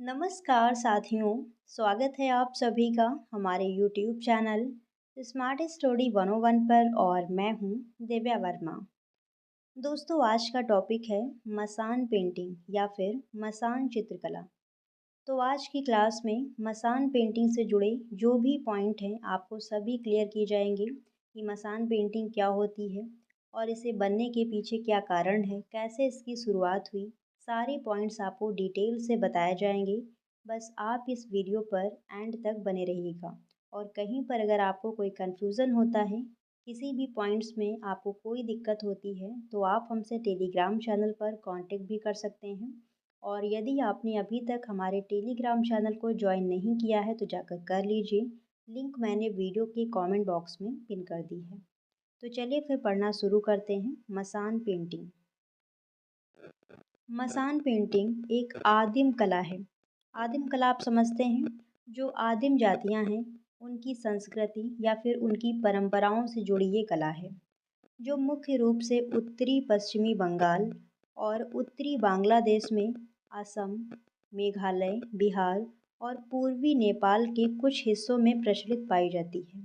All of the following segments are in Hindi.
नमस्कार साथियों, स्वागत है आप सभी का हमारे YouTube चैनल स्मार्ट स्टडी 101 पर और मैं हूँ दिव्या वर्मा। दोस्तों, आज का टॉपिक है मसान पेंटिंग या फिर मसान चित्रकला। तो आज की क्लास में मसान पेंटिंग से जुड़े जो भी पॉइंट हैं आपको सभी क्लियर किए जाएंगे कि मसान पेंटिंग क्या होती है और इसे बनने के पीछे क्या कारण है, कैसे इसकी शुरुआत हुई। सारे पॉइंट्स आपको डिटेल से बताए जाएंगे। बस आप इस वीडियो पर एंड तक बने रहिएगा। और कहीं पर अगर आपको कोई कन्फ्यूज़न होता है, किसी भी पॉइंट्स में आपको कोई दिक्कत होती है, तो आप हमसे टेलीग्राम चैनल पर कांटेक्ट भी कर सकते हैं। और यदि आपने अभी तक हमारे टेलीग्राम चैनल को ज्वाइन नहीं किया है तो जाकर कर लीजिए। लिंक मैंने वीडियो के कमेंट बॉक्स में पिन कर दी है। तो चलिए फिर पढ़ना शुरू करते हैं। मसान पेंटिंग। मसान पेंटिंग एक आदिम कला है। आदिम कला आप समझते हैं, जो आदिम जातियां हैं उनकी संस्कृति या फिर उनकी परंपराओं से जुड़ी ये कला है, जो मुख्य रूप से उत्तरी पश्चिमी बंगाल और उत्तरी बांग्लादेश में, असम, मेघालय, बिहार और पूर्वी नेपाल के कुछ हिस्सों में प्रचलित पाई जाती है।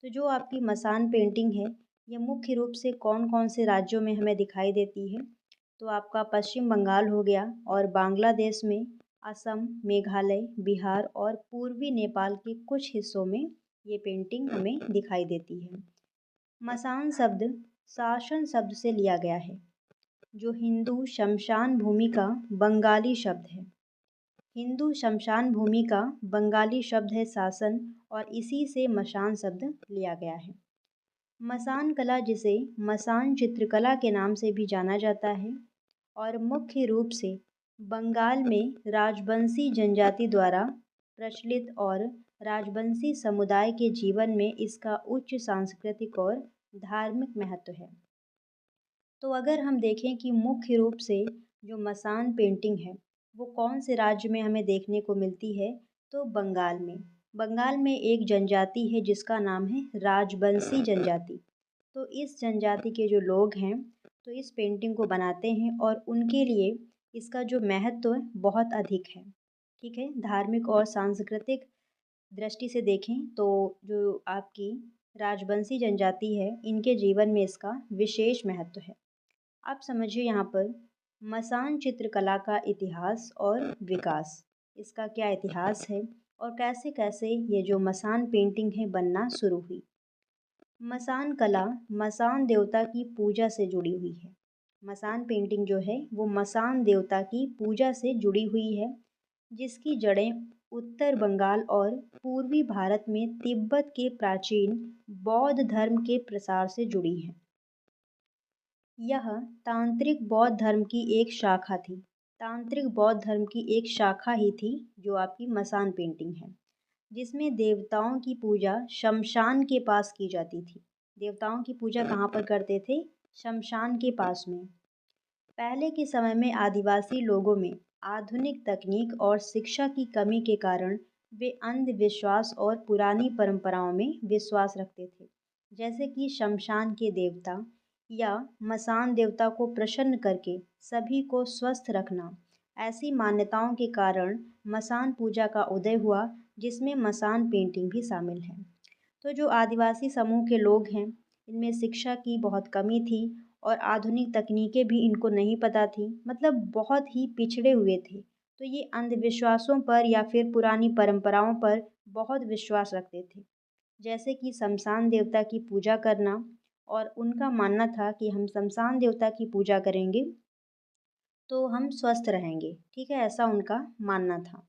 तो जो आपकी मसान पेंटिंग है, ये मुख्य रूप से कौन कौन से राज्यों में हमें दिखाई देती है? तो आपका पश्चिम बंगाल हो गया और बांग्लादेश में, असम, मेघालय, बिहार और पूर्वी नेपाल के कुछ हिस्सों में ये पेंटिंग हमें दिखाई देती है। मसान शब्द शासन शब्द से लिया गया है, जो हिंदू शमशान भूमि का बंगाली शब्द है। हिंदू शमशान भूमि का बंगाली शब्द है शासन, और इसी से मसान शब्द लिया गया है। मसान कला, जिसे मसान चित्रकला के नाम से भी जाना जाता है, और मुख्य रूप से बंगाल में राजवंशी जनजाति द्वारा प्रचलित और राजवंशी समुदाय के जीवन में इसका उच्च सांस्कृतिक और धार्मिक महत्व है। तो अगर हम देखें कि मुख्य रूप से जो मसान पेंटिंग है वो कौन से राज्य में हमें देखने को मिलती है, तो बंगाल में। बंगाल में एक जनजाति है जिसका नाम है राजबंशी जनजाति। तो इस जनजाति के जो लोग हैं तो इस पेंटिंग को बनाते हैं, और उनके लिए इसका जो महत्व है बहुत अधिक है। ठीक है, धार्मिक और सांस्कृतिक दृष्टि से देखें तो जो आपकी राजबंशी जनजाति है, इनके जीवन में इसका विशेष महत्व है। आप समझिए यहाँ पर मसान चित्रकला का इतिहास और विकास। इसका क्या इतिहास है और कैसे कैसे ये जो मसान पेंटिंग है बनना शुरू हुई। मसान कला मसान देवता की पूजा से जुड़ी हुई है। मसान पेंटिंग जो है वो मसान देवता की पूजा से जुड़ी हुई है, जिसकी जड़ें उत्तर बंगाल और पूर्वी भारत में तिब्बत के प्राचीन बौद्ध धर्म के प्रसार से जुड़ी हैं। यह तांत्रिक बौद्ध धर्म की एक शाखा थी। तांत्रिक बौद्ध धर्म की एक शाखा ही थी जो आपकी मसान पेंटिंग है, जिसमें देवताओं की पूजा शमशान के पास की जाती थी। देवताओं की पूजा कहाँ पर करते थे? शमशान के पास में। पहले के समय में आदिवासी लोगों में आधुनिक तकनीक और शिक्षा की कमी के कारण वे अंधविश्वास और पुरानी परंपराओं में विश्वास रखते थे, जैसे कि शमशान के देवता या मसान देवता को प्रसन्न करके सभी को स्वस्थ रखना। ऐसी मान्यताओं के कारण मसान पूजा का उदय हुआ, जिसमें मसान पेंटिंग भी शामिल है। तो जो आदिवासी समूह के लोग हैं, इनमें शिक्षा की बहुत कमी थी और आधुनिक तकनीकें भी इनको नहीं पता थी, मतलब बहुत ही पिछड़े हुए थे। तो ये अंधविश्वासों पर या फिर पुरानी परंपराओं पर बहुत विश्वास रखते थे, जैसे कि शमशान देवता की पूजा करना। और उनका मानना था कि हम शमशान देवता की पूजा करेंगे तो हम स्वस्थ रहेंगे। ठीक है, ऐसा उनका मानना था।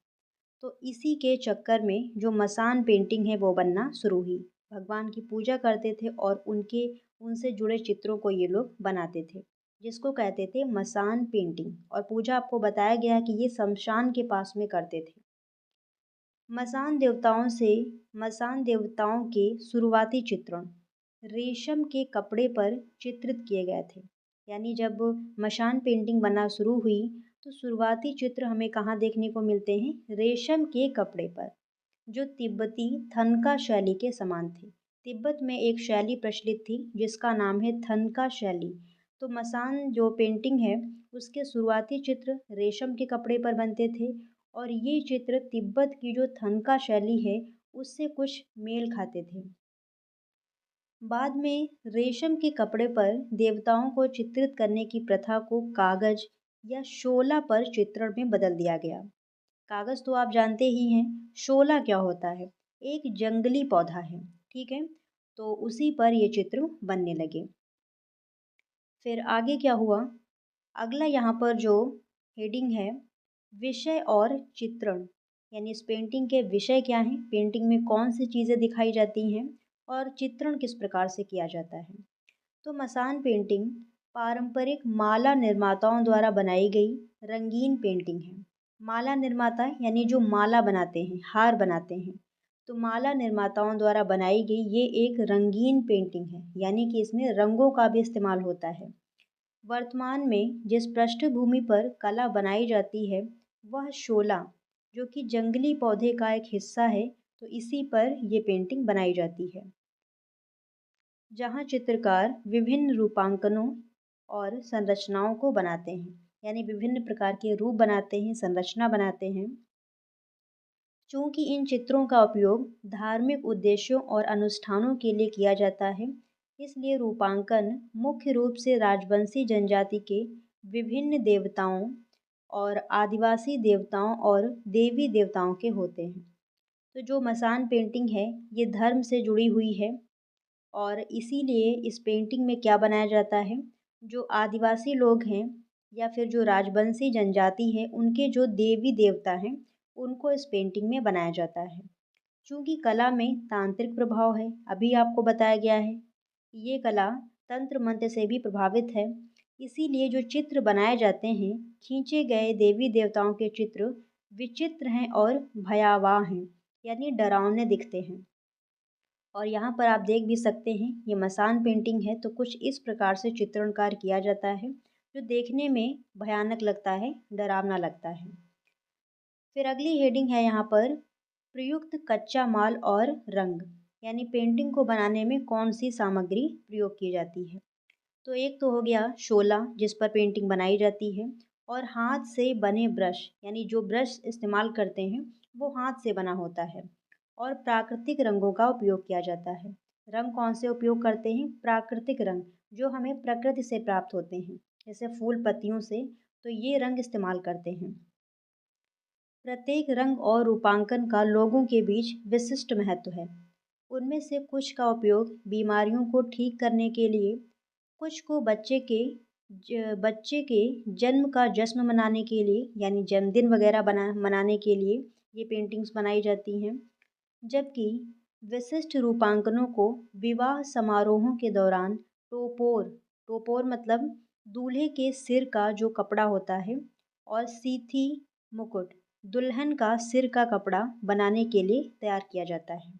तो इसी के चक्कर में जो मसान पेंटिंग है वो बनना शुरू हुई। भगवान की पूजा करते थे और उनसे जुड़े चित्रों को ये लोग बनाते थे, जिसको कहते थे मसान पेंटिंग। और पूजा आपको बताया गया है कि ये शमशान के पास में करते थे। मसान देवताओं के शुरुआती चित्रण रेशम के कपड़े पर चित्रित किए गए थे। यानी जब मसान पेंटिंग बनना शुरू हुई तो शुरुआती चित्र हमें कहाँ देखने को मिलते हैं? रेशम के कपड़े पर, जो तिब्बती थनका शैली के समान थे। तिब्बत में एक शैली प्रचलित थी जिसका नाम है थनका शैली। तो मसान जो पेंटिंग है उसके शुरुआती चित्र रेशम के कपड़े पर बनते थे, और ये चित्र तिब्बत की जो थनका शैली है उससे कुछ मेल खाते थे। बाद में रेशम के कपड़े पर देवताओं को चित्रित करने की प्रथा को कागज या शोला पर चित्रण में बदल दिया गया। कागज तो आप जानते ही हैं, शोला क्या होता है? एक जंगली पौधा है, ठीक है? तो उसी पर ये चित्र बनने लगे। फिर आगे क्या हुआ? अगला यहाँ पर जो हेडिंग है, विषय और चित्रण, यानी इस पेंटिंग के विषय क्या हैं, पेंटिंग में कौन सी चीज़ें दिखाई जाती हैं और चित्रण किस प्रकार से किया जाता है। तो मसान पेंटिंग पारंपरिक माला निर्माताओं द्वारा बनाई गई रंगीन पेंटिंग है। माला निर्माता यानी जो माला बनाते हैं, हार बनाते हैं, तो माला निर्माताओं द्वारा बनाई गई ये एक रंगीन पेंटिंग है, यानी कि इसमें रंगों का भी इस्तेमाल होता है। वर्तमान में जिस पृष्ठभूमि पर कला बनाई जाती है वह शोला, जो कि जंगली पौधे का एक हिस्सा है, तो इसी पर ये पेंटिंग बनाई जाती है। जहाँ चित्रकार विभिन्न रूपांकनों और संरचनाओं को बनाते हैं, यानी विभिन्न प्रकार के रूप बनाते हैं, संरचना बनाते हैं। चूँकि इन चित्रों का उपयोग धार्मिक उद्देश्यों और अनुष्ठानों के लिए किया जाता है, इसलिए रूपांकन मुख्य रूप से राजवंशी जनजाति के विभिन्न देवताओं और आदिवासी देवताओं और देवी देवताओं के होते हैं। तो जो मसान पेंटिंग है ये धर्म से जुड़ी हुई है और इसीलिए इस पेंटिंग में क्या बनाया जाता है, जो आदिवासी लोग हैं या फिर जो राजवंशी जनजाति है उनके जो देवी देवता हैं उनको इस पेंटिंग में बनाया जाता है। चूँकि कला में तांत्रिक प्रभाव है, अभी आपको बताया गया है, ये कला तंत्र मंत्र से भी प्रभावित है, इसीलिए जो चित्र बनाए जाते हैं, खींचे गए देवी देवताओं के चित्र विचित्र हैं और भयावह हैं, यानी डरावने दिखते हैं। और यहाँ पर आप देख भी सकते हैं ये मसान पेंटिंग है, तो कुछ इस प्रकार से चित्रण कार्य किया जाता है जो देखने में भयानक लगता है, डरावना लगता है। फिर अगली हेडिंग है यहाँ पर प्रयुक्त कच्चा माल और रंग, यानी पेंटिंग को बनाने में कौन सी सामग्री प्रयोग की जाती है। तो एक तो हो गया शोला जिस पर पेंटिंग बनाई जाती है, और हाथ से बने ब्रश, यानी जो ब्रश इस्तेमाल करते हैं वो हाथ से बना होता है, और प्राकृतिक रंगों का उपयोग किया जाता है। रंग कौन से उपयोग करते हैं? प्राकृतिक रंग जो हमें प्रकृति से प्राप्त होते हैं, जैसे फूल पत्तियों से, तो ये रंग इस्तेमाल करते हैं। प्रत्येक रंग और रूपांकन का लोगों के बीच विशिष्ट महत्व है। उनमें से कुछ का उपयोग बीमारियों को ठीक करने के लिए, कुछ को बच्चे के जन्म का जश्न मनाने के लिए, यानी जन्मदिन वगैरह मनाने के लिए ये पेंटिंग्स बनाई जाती हैं। जबकि विशिष्ट रूपांकनों को विवाह समारोहों के दौरान टोपोर, टोपोर मतलब दूल्हे के सिर का जो कपड़ा होता है, और सीथी, मुकुट, दुल्हन का सिर का कपड़ा बनाने के लिए तैयार किया जाता है।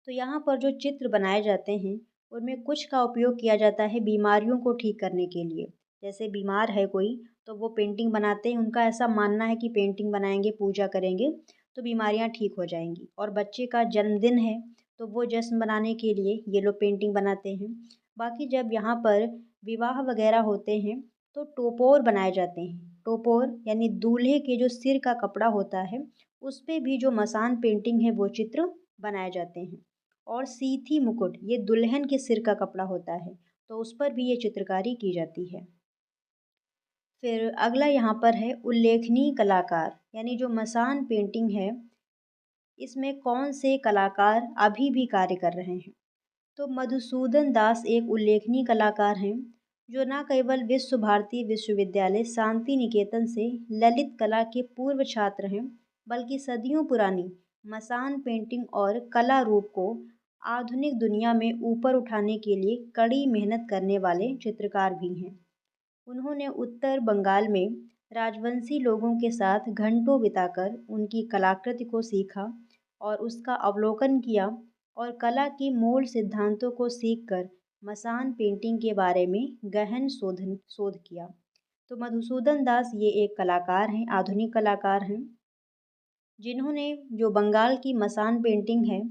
तो यहाँ पर जो चित्र बनाए जाते हैं उनमें कुछ का उपयोग किया जाता है बीमारियों को ठीक करने के लिए। जैसे बीमार है कोई तो वो पेंटिंग बनाते हैं, उनका ऐसा मानना है कि पेंटिंग बनाएंगे, पूजा करेंगे तो बीमारियाँ ठीक हो जाएंगी। और बच्चे का जन्मदिन है तो वो जश्न मनाने के लिए ये लोग पेंटिंग बनाते हैं। बाकी जब यहाँ पर विवाह वगैरह होते हैं तो टोपोर बनाए जाते हैं। टोपोर यानी दूल्हे के जो सिर का कपड़ा होता है उस पे भी जो मसान पेंटिंग है वो चित्र बनाए जाते हैं। और सीथी मुकुट ये दुल्हन के सिर का कपड़ा होता है, तो उस पर भी ये चित्रकारी की जाती है। फिर अगला यहाँ पर है उल्लेखनीय कलाकार, यानी जो मसान पेंटिंग है इसमें कौन से कलाकार अभी भी कार्य कर रहे हैं। तो मधुसूदन दास एक उल्लेखनीय कलाकार हैं जो न केवल विश्व भारती विश्वविद्यालय शांति निकेतन से ललित कला के पूर्व छात्र हैं, बल्कि सदियों पुरानी मसान पेंटिंग और कला रूप को आधुनिक दुनिया में ऊपर उठाने के लिए कड़ी मेहनत करने वाले चित्रकार भी हैं। उन्होंने उत्तर बंगाल में राजवंशी लोगों के साथ घंटों बिताकर उनकी कलाकृति को सीखा और उसका अवलोकन किया, और कला की मूल सिद्धांतों को सीखकर मसान पेंटिंग के बारे में गहन शोध किया। तो मधुसूदन दास ये एक कलाकार हैं, आधुनिक कलाकार हैं, जिन्होंने जो बंगाल की मसान पेंटिंग है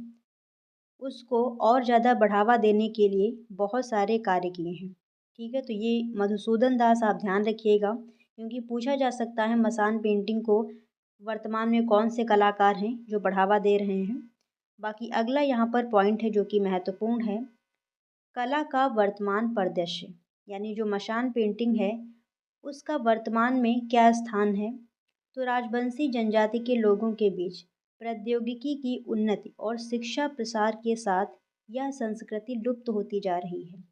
उसको और ज़्यादा बढ़ावा देने के लिए बहुत सारे कार्य किए हैं। ठीक है, तो ये मधुसूदन दास आप ध्यान रखिएगा क्योंकि पूछा जा सकता है मसान पेंटिंग को वर्तमान में कौन से कलाकार हैं जो बढ़ावा दे रहे हैं। बाकी अगला यहाँ पर पॉइंट है जो कि महत्वपूर्ण है, कला का वर्तमान परिदृश्य, यानी जो मसान पेंटिंग है उसका वर्तमान में क्या स्थान है। तो राजवंशी जनजाति के लोगों के बीच प्रौद्योगिकी की उन्नति और शिक्षा प्रसार के साथ यह संस्कृति लुप्त होती जा रही है।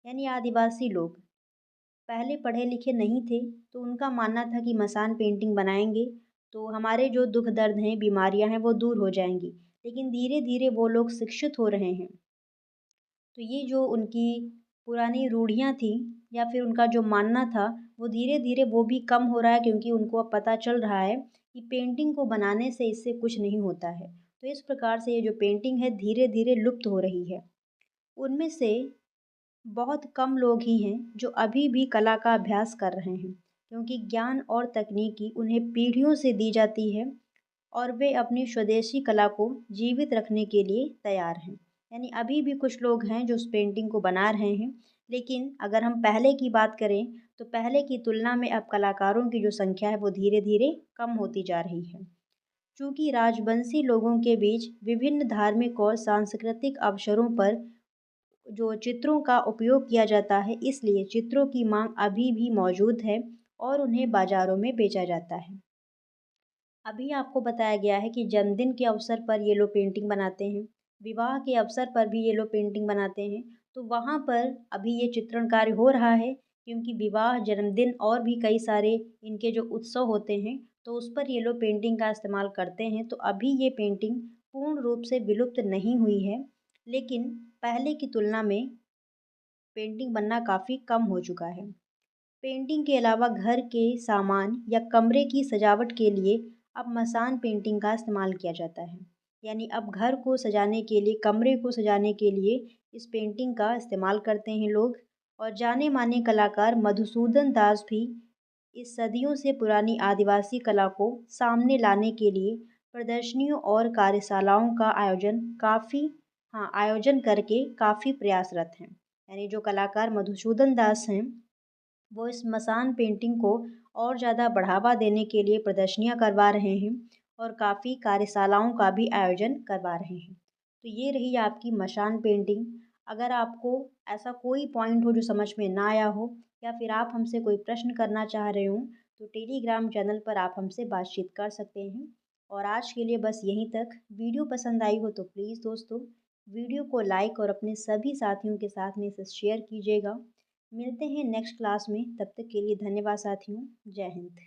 यानी आदिवासी लोग पहले पढ़े लिखे नहीं थे, तो उनका मानना था कि मसान पेंटिंग बनाएंगे तो हमारे जो दुख दर्द हैं, बीमारियां हैं, वो दूर हो जाएंगी। लेकिन धीरे धीरे वो लोग शिक्षित हो रहे हैं, तो ये जो उनकी पुरानी रूढ़ियाँ थी या फिर उनका जो मानना था, वो धीरे धीरे वो भी कम हो रहा है, क्योंकि उनको अब पता चल रहा है कि पेंटिंग को बनाने से इससे कुछ नहीं होता है। तो इस प्रकार से ये जो पेंटिंग है धीरे धीरे लुप्त हो रही है। उनमें से बहुत कम लोग ही हैं जो अभी भी कला का अभ्यास कर रहे हैं, क्योंकि ज्ञान और तकनीकी उन्हें पीढ़ियों से दी जाती है और वे अपनी स्वदेशी कला को जीवित रखने के लिए तैयार हैं। यानी अभी भी कुछ लोग हैं जो उस पेंटिंग को बना रहे हैं, लेकिन अगर हम पहले की बात करें तो पहले की तुलना में अब कलाकारों की जो संख्या है वो धीरे धीरे कम होती जा रही है। चूँकि राजवंशी लोगों के बीच विभिन्न धार्मिक और सांस्कृतिक अवसरों पर जो चित्रों का उपयोग किया जाता है, इसलिए चित्रों की मांग अभी भी मौजूद है और उन्हें बाजारों में बेचा जाता है। अभी आपको बताया गया है कि जन्मदिन के अवसर पर ये लोग पेंटिंग बनाते हैं, विवाह के अवसर पर भी ये लोग पेंटिंग बनाते हैं। तो वहाँ पर अभी ये चित्रण कार्य हो रहा है, क्योंकि विवाह, जन्मदिन और भी कई सारे इनके जो उत्सव होते हैं, तो उस पर ये लोग पेंटिंग का इस्तेमाल करते हैं। तो अभी ये पेंटिंग पूर्ण रूप से विलुप्त नहीं हुई है, लेकिन पहले की तुलना में पेंटिंग बनना काफ़ी कम हो चुका है। पेंटिंग के अलावा घर के सामान या कमरे की सजावट के लिए अब मसान पेंटिंग का इस्तेमाल किया जाता है। यानी अब घर को सजाने के लिए, कमरे को सजाने के लिए इस पेंटिंग का इस्तेमाल करते हैं लोग। और जाने माने कलाकार मधुसूदन दास भी इस सदियों से पुरानी आदिवासी कला को सामने लाने के लिए प्रदर्शनियों और कार्यशालाओं का आयोजन करके काफ़ी प्रयासरत हैं। यानी जो कलाकार मधुसूदन दास हैं वो इस मसान पेंटिंग को और ज़्यादा बढ़ावा देने के लिए प्रदर्शनियाँ करवा रहे हैं और काफ़ी कार्यशालाओं का भी आयोजन करवा रहे हैं। तो ये रही आपकी मसान पेंटिंग। अगर आपको ऐसा कोई पॉइंट हो जो समझ में ना आया हो, या फिर आप हमसे कोई प्रश्न करना चाह रहे हो, तो टेलीग्राम चैनल पर आप हमसे बातचीत कर सकते हैं। और आज के लिए बस यहीं तक। वीडियो पसंद आई हो तो प्लीज़ दोस्तों वीडियो को लाइक और अपने सभी साथियों के साथ में इसे शेयर कीजिएगा। मिलते हैं नेक्स्ट क्लास में, तब तक के लिए धन्यवाद साथियों। जय हिंद।